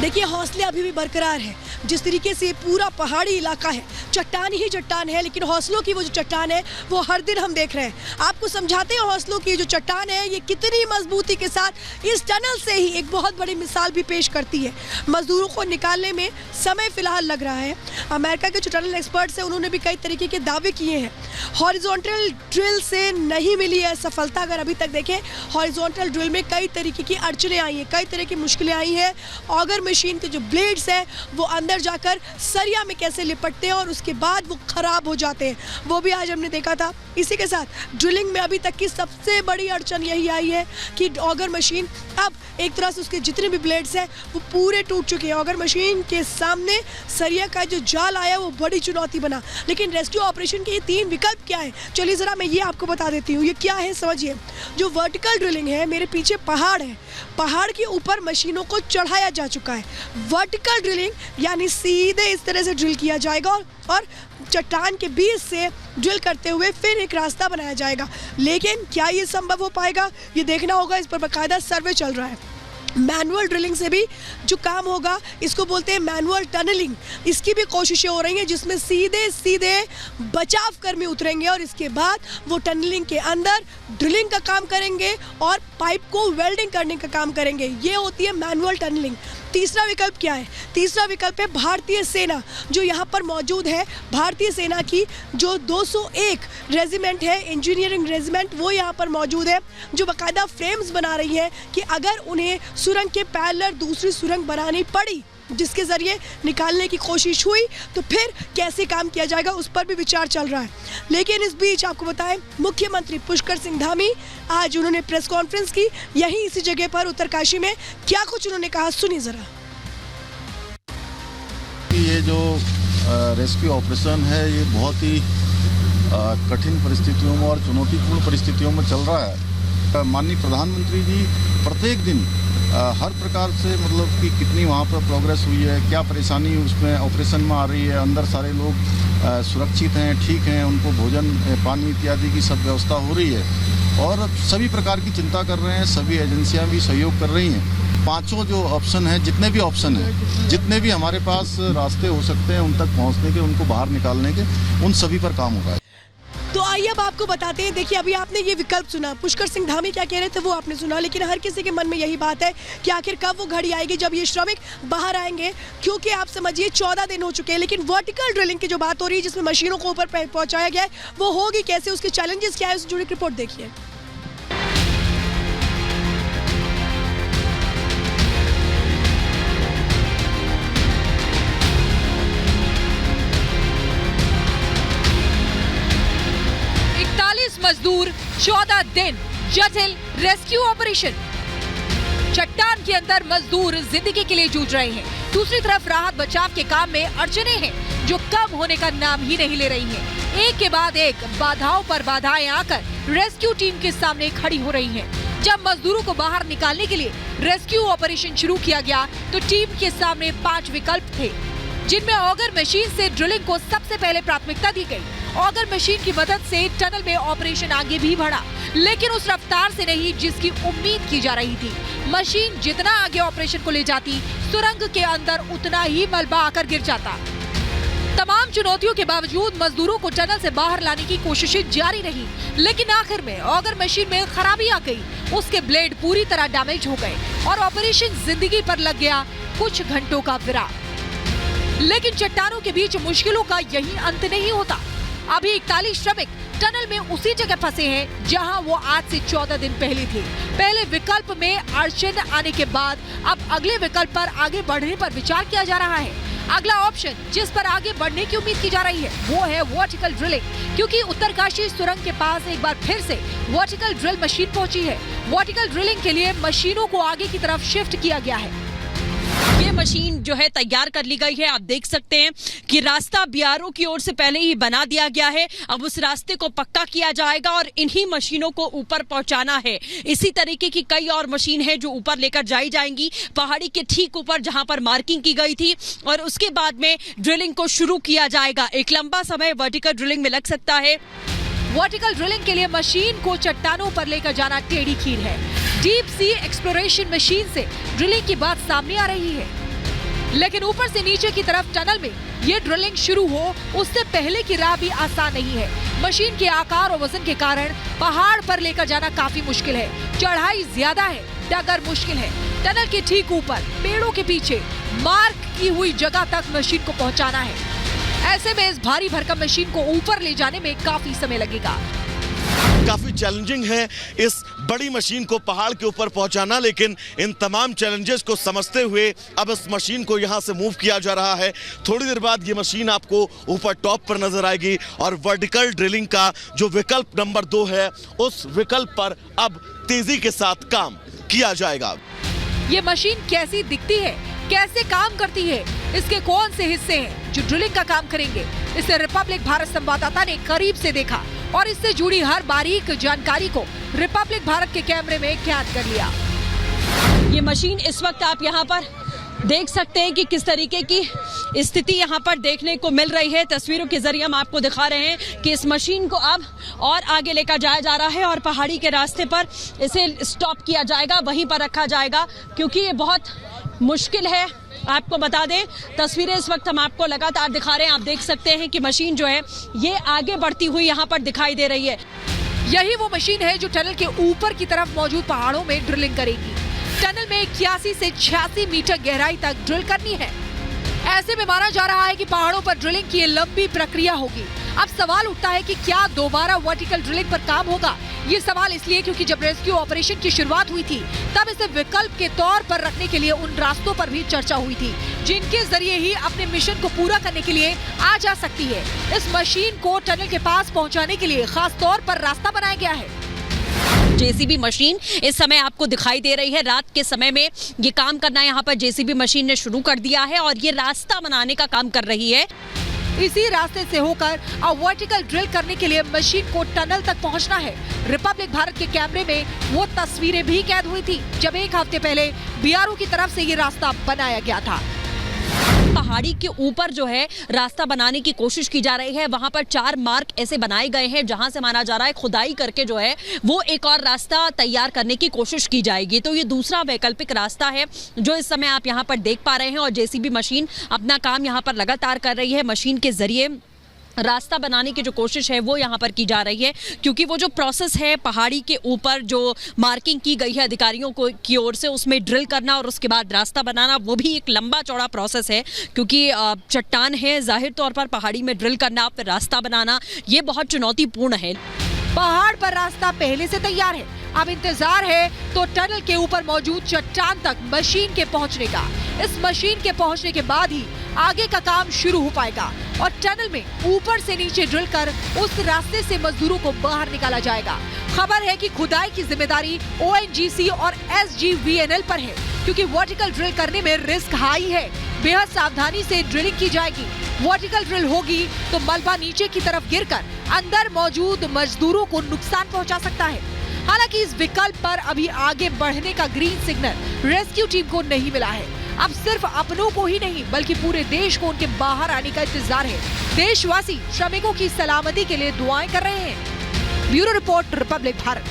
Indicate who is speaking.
Speaker 1: देखिए हौसले अभी भी बरकरार है। जिस तरीके से पूरा पहाड़ी इलाका है, चट्टान ही चट्टान है, लेकिन हौसलों की वो जो चट्टान है वो हर दिन हम देख रहे हैं। आपको समझाते हैं हौसलों की जो चट्टान है ये कितनी मजबूती के साथ इस टनल से ही एक बहुत बड़ी मिसाल भी पेश करती है। मजदूरों को निकालने में समय फिलहाल लग रहा है। अमेरिका के जो टनल एक्सपर्ट्स हैं उन्होंने भी कई तरीके के दावे किए हैं। हॉरिजॉन्टल ड्रिल से नहीं मिली है सफलता। अगर अभी तक देखें हॉरिजॉन्टल ड्रिल में कई तरीके की अड़चने आई हैं, कई तरह की मुश्किलें आई हैं। ऑगर मशीन के जो ब्लेड्स हैं वो अंदर जाकर सरिया में कैसे लिपटते हैं और उसके बाद वो खराब हो जाते हैं, वो भी आज हमने देखा था। इसी के साथ ड्रिलिंग में अभी तक की सबसे बड़ी अड़चन यही आई है कि ऑगर मशीन अब एक तरह से उसके जितने भी ब्लेड्स हैं वो पूरे टूट चुके हैं। ऑगर मशीन के सामने सरिया का जो जाल आया वो बड़ी चुनौती बना। लेकिन रेस्क्यू ऑपरेशन के ये 3 विकल्प क्या है, चलिए जरा मैं ये आपको बता देती हूँ। ये क्या है समझिए। जो वर्टिकल ड्रिलिंग है, मेरे पीछे पहाड़ है, पहाड़ के ऊपर मशीनों को चढ़ाया जा चुका है। वर्टिकल ड्रिलिंग यानी सीधे इस तरह से ड्रिल किया जाएगा और चट्टान के बीच से ड्रिल करते हुए फिर एक रास्ता बनाया जाएगा। लेकिन क्या ये संभव हो पाएगा, ये देखना होगा। इस पर बाकायदा सर्वे चल रहा है। मैनुअल ड्रिलिंग से भी जो काम होगा इसको बोलते हैं मैनुअल टनलिंग, इसकी भी कोशिशें हो रही हैं जिसमें सीधे सीधे बचाव कर्मी उतरेंगे और इसके बाद वो टनलिंग के अंदर ड्रिलिंग का काम करेंगे और पाइप को वेल्डिंग करने का काम करेंगे। ये होती है मैनुअल टनलिंग। तीसरा विकल्प क्या है? तीसरा विकल्प है भारतीय सेना जो यहाँ पर मौजूद है। भारतीय सेना की जो 201 रेजिमेंट है, इंजीनियरिंग रेजिमेंट, वो यहाँ पर मौजूद है जो बाकायदा फ्रेम्स बना रही है कि अगर उन्हें सुरंग के पैरेलल दूसरी सुरंग बनानी पड़ी जिसके जरिए निकालने की कोशिश हुई तो फिर कैसे काम किया जाएगा, उस पर भी विचार चल रहा है। लेकिन इस बीच आपको बताएं मुख्यमंत्री पुष्कर सिंह धामी आज उन्होंने प्रेस कॉन्फ्रेंस की यहीं इसी जगह पर उत्तरकाशी में। क्या कुछ उन्होंने कहा सुनिए जरा।
Speaker 2: ये जो रेस्क्यू ऑपरेशन है ये बहुत ही कठिन परिस्थितियों में और चुनौतीपूर्ण परिस्थितियों में चल रहा है। माननीय प्रधानमंत्री जी प्रत्येक दिन हर प्रकार से मतलब कि कितनी वहाँ पर प्रोग्रेस हुई है, क्या परेशानी उसमें ऑपरेशन में आ रही है, अंदर सारे लोग सुरक्षित हैं, ठीक हैं, उनको भोजन पानी इत्यादि की सब व्यवस्था हो रही है और सभी प्रकार की चिंता कर रहे हैं। सभी एजेंसियां भी सहयोग कर रही हैं। 5 जो ऑप्शन हैं, जितने भी ऑप्शन हैं, जितने भी हमारे पास रास्ते हो सकते हैं उन तक पहुँचने के, उनको बाहर निकालने के, उन सभी पर काम होगा।
Speaker 1: तो आइए अब आपको बताते हैं। देखिए अभी आपने ये विकल्प सुना, पुष्कर सिंह धामी क्या कह रहे थे वो आपने सुना, लेकिन हर किसी के मन में यही बात है कि आखिर कब वो घड़ी आएगी जब ये श्रमिक बाहर आएंगे, क्योंकि आप समझिए 14 दिन हो चुके हैं। लेकिन वर्टिकल ड्रिलिंग की जो बात हो रही है जिसमें मशीनों को ऊपर पहुंचाया गया है वो होगी कैसे, उसके चैलेंजेस क्या है, उससे जुड़ी रिपोर्ट देखिए।
Speaker 3: मजदूर 14 दिन जटिल रेस्क्यू ऑपरेशन। चट्टान के अंदर मजदूर जिंदगी के लिए जूझ रहे हैं। दूसरी तरफ राहत बचाव के काम में अड़चने हैं जो कम होने का नाम ही नहीं ले रही हैं। एक के बाद एक बाधाओं पर बाधाएं आकर रेस्क्यू टीम के सामने खड़ी हो रही हैं। जब मजदूरों को बाहर निकालने के लिए रेस्क्यू ऑपरेशन शुरू किया गया तो टीम के सामने 5 विकल्प थे जिनमें ऑगर मशीन से ड्रिलिंग को सबसे पहले प्राथमिकता दी गई। ऑगर मशीन की मदद से टनल में ऑपरेशन आगे भी बढ़ा, लेकिन उस रफ्तार से नहीं जिसकी उम्मीद की जा रही थी। मशीन जितना आगे ऑपरेशन को ले जाती, सुरंग के अंदर उतना ही मलबा आकर गिर जाता। तमाम चुनौतियों के बावजूद मजदूरों को टनल से बाहर लाने की कोशिशें जारी रही, लेकिन आखिर में ऑगर मशीन में खराबी आ गई। उसके ब्लेड पूरी तरह डैमेज हो गए और ऑपरेशन जिंदगी पर लग गया कुछ घंटों का विराम। लेकिन चट्टानों के बीच मुश्किलों का यही अंत नहीं होता। अभी 41 श्रमिक टनल में उसी जगह फंसे हैं जहां वो आज से 14 दिन पहले थे। पहले विकल्प में अड़चन आने के बाद अब अगले विकल्प पर आगे बढ़ने पर विचार किया जा रहा है। अगला ऑप्शन जिस पर आगे बढ़ने की उम्मीद की जा रही है वो है वर्टिकल ड्रिलिंग, क्योंकि उत्तरकाशी सुरंग के पास एक बार फिर से वर्टिकल ड्रिल मशीन पहुंची है। वर्टिकल ड्रिलिंग के लिए मशीनों को आगे की तरफ शिफ्ट किया गया है।
Speaker 4: ये मशीन जो है तैयार कर ली गई है। आप देख सकते हैं कि रास्ता बीआरओ की ओर से पहले ही बना दिया गया है। अब उस रास्ते को पक्का किया जाएगा और इन्हीं मशीनों को ऊपर पहुंचाना है। इसी तरीके की कई और मशीन है जो ऊपर लेकर जाई जाएंगी, पहाड़ी के ठीक ऊपर जहां पर मार्किंग की गई थी, और उसके बाद में ड्रिलिंग को शुरू किया जाएगा। एक लंबा समय वर्टिकल ड्रिलिंग में लग सकता है।
Speaker 3: वर्टिकल ड्रिलिंग के लिए मशीन को चट्टानों पर लेकर जाना टेढ़ी खीर है। डीप सी एक्सप्लोरेशन मशीन से ड्रिलिंग की बात सामने आ रही है। लेकिन ऊपर से नीचे की तरफ टनल में ये ड्रिलिंग शुरू हो उससे पहले की राह भी आसान नहीं है। मशीन के आकार और वजन के कारण पहाड़ पर लेकर जाना काफी मुश्किल है। चढ़ाई ज्यादा है, डगर मुश्किल है। टनल के ठीक ऊपर पेड़ों के पीछे मार्क की हुई जगह तक मशीन को पहुंचाना है। ऐसे में इस भारी भरकम मशीन को ऊपर ले जाने में काफी समय लगेगा।
Speaker 5: काफी चैलेंजिंग है इस बड़ी मशीन को पहाड़ के ऊपर पहुंचाना, लेकिन इन तमाम चैलेंजेस को समझते हुए अब इस मशीन को यहां से मूव किया जा रहा है। थोड़ी देर बाद ये मशीन आपको ऊपर टॉप पर नजर आएगी और वर्टिकल ड्रिलिंग का जो विकल्प नंबर 2 है उस विकल्प पर अब तेजी के साथ काम किया जाएगा।
Speaker 3: ये मशीन कैसी दिखती है, कैसे काम करती है, इसके कौन से हिस्से हैं जो ड्रिलिंग का काम करेंगे, इसे रिपब्लिक भारत संवाददाता ने करीब से देखा और इससे जुड़ी हर बारीक जानकारी को रिपब्लिक भारत के कैमरे में कैद कर लिया।
Speaker 4: ये मशीन इस वक्त आप यहाँ पर देख सकते हैं कि किस तरीके की स्थिति यहाँ पर देखने को मिल रही है। तस्वीरों के जरिए हम आपको दिखा रहे हैं कि इस मशीन को अब और आगे लेकर जाया जा रहा है और पहाड़ी के रास्ते पर इसे स्टॉप किया जाएगा, वहीं पर रखा जाएगा, क्योंकि ये बहुत मुश्किल है। आपको बता दें, तस्वीरें इस वक्त हम आपको लगातार दिखा रहे हैं। आप देख सकते हैं कि मशीन जो है ये आगे बढ़ती हुई यहाँ पर दिखाई दे रही है।
Speaker 3: यही वो मशीन है जो टनल के ऊपर की तरफ मौजूद पहाड़ों में ड्रिलिंग करेगी। टनल में 81 से 86 मीटर गहराई तक ड्रिल करनी है। ऐसे में माना जा रहा है कि पहाड़ों पर ड्रिलिंग की ये लंबी प्रक्रिया होगी। अब सवाल उठता है कि क्या दोबारा वर्टिकल ड्रिलिंग पर काम होगा। ये सवाल इसलिए क्योंकि जब रेस्क्यू ऑपरेशन की शुरुआत हुई थी तब इसे विकल्प के तौर पर रखने के लिए उन रास्तों पर भी चर्चा हुई थी जिनके जरिए ही अपने मिशन को पूरा करने के लिए आ जा सकती है। इस मशीन को टनल के पास पहुंचाने के लिए खास तौर पर रास्ता बनाया गया है।
Speaker 4: जेसीबी मशीन इस समय आपको दिखाई दे रही है। रात के समय में ये काम करना यहाँ पर जेसीबी मशीन ने शुरू कर दिया है और ये रास्ता बनाने का काम कर रही है।
Speaker 3: इसी रास्ते से होकर अब वर्टिकल ड्रिल करने के लिए मशीन को टनल तक पहुंचना है। रिपब्लिक भारत के कैमरे में वो तस्वीरें भी कैद हुई थी जब एक हफ्ते पहले बीआरओ की तरफ से ये रास्ता बनाया गया था।
Speaker 4: पहाड़ी के ऊपर जो है रास्ता बनाने की कोशिश की जा रही है। वहां पर 4 मार्क ऐसे बनाए गए हैं जहां से माना जा रहा है खुदाई करके जो है वो एक और रास्ता तैयार करने की कोशिश की जाएगी। तो ये दूसरा वैकल्पिक रास्ता है जो इस समय आप यहां पर देख पा रहे हैं और जेसीबी मशीन अपना काम यहां पर लगातार कर रही है। मशीन के जरिए रास्ता बनाने की जो कोशिश है वो यहाँ पर की जा रही है, क्योंकि वो जो प्रोसेस है पहाड़ी के ऊपर जो मार्किंग की गई है अधिकारियों को की ओर से उसमें ड्रिल करना और उसके बाद रास्ता बनाना, वो भी एक लंबा चौड़ा प्रोसेस है क्योंकि चट्टान है। जाहिर तौर पर पहाड़ी में ड्रिल करना फिर रास्ता बनाना ये बहुत चुनौतीपूर्ण है।
Speaker 3: पहाड़ पर रास्ता पहले से तैयार है, अब इंतजार है तो टनल के ऊपर मौजूद चट्टान तक मशीन के पहुंचने का। इस मशीन के पहुंचने के बाद ही आगे का काम शुरू हो पाएगा और टनल में ऊपर से नीचे ड्रिल कर उस रास्ते से मजदूरों को बाहर निकाला जाएगा। खबर है कि खुदाई की जिम्मेदारी ONGC और SGVNL पर है क्योंकि वर्टिकल ड्रिल करने में रिस्क हाई है। बेहद सावधानी से ड्रिलिंग की जाएगी। वर्टिकल ड्रिल होगी तो मलबा नीचे की तरफ गिरकर अंदर मौजूद मजदूरों को नुकसान पहुंचा सकता है। हालांकि इस विकल्प पर अभी आगे बढ़ने का ग्रीन सिग्नल रेस्क्यू टीम को नहीं मिला है। अब सिर्फ अपनों को ही नहीं बल्कि पूरे देश को उनके बाहर आने का इंतजार है। देशवासी श्रमिकों की सलामती के लिए दुआएं कर रहे हैं। Bureau report, Republic Bharat.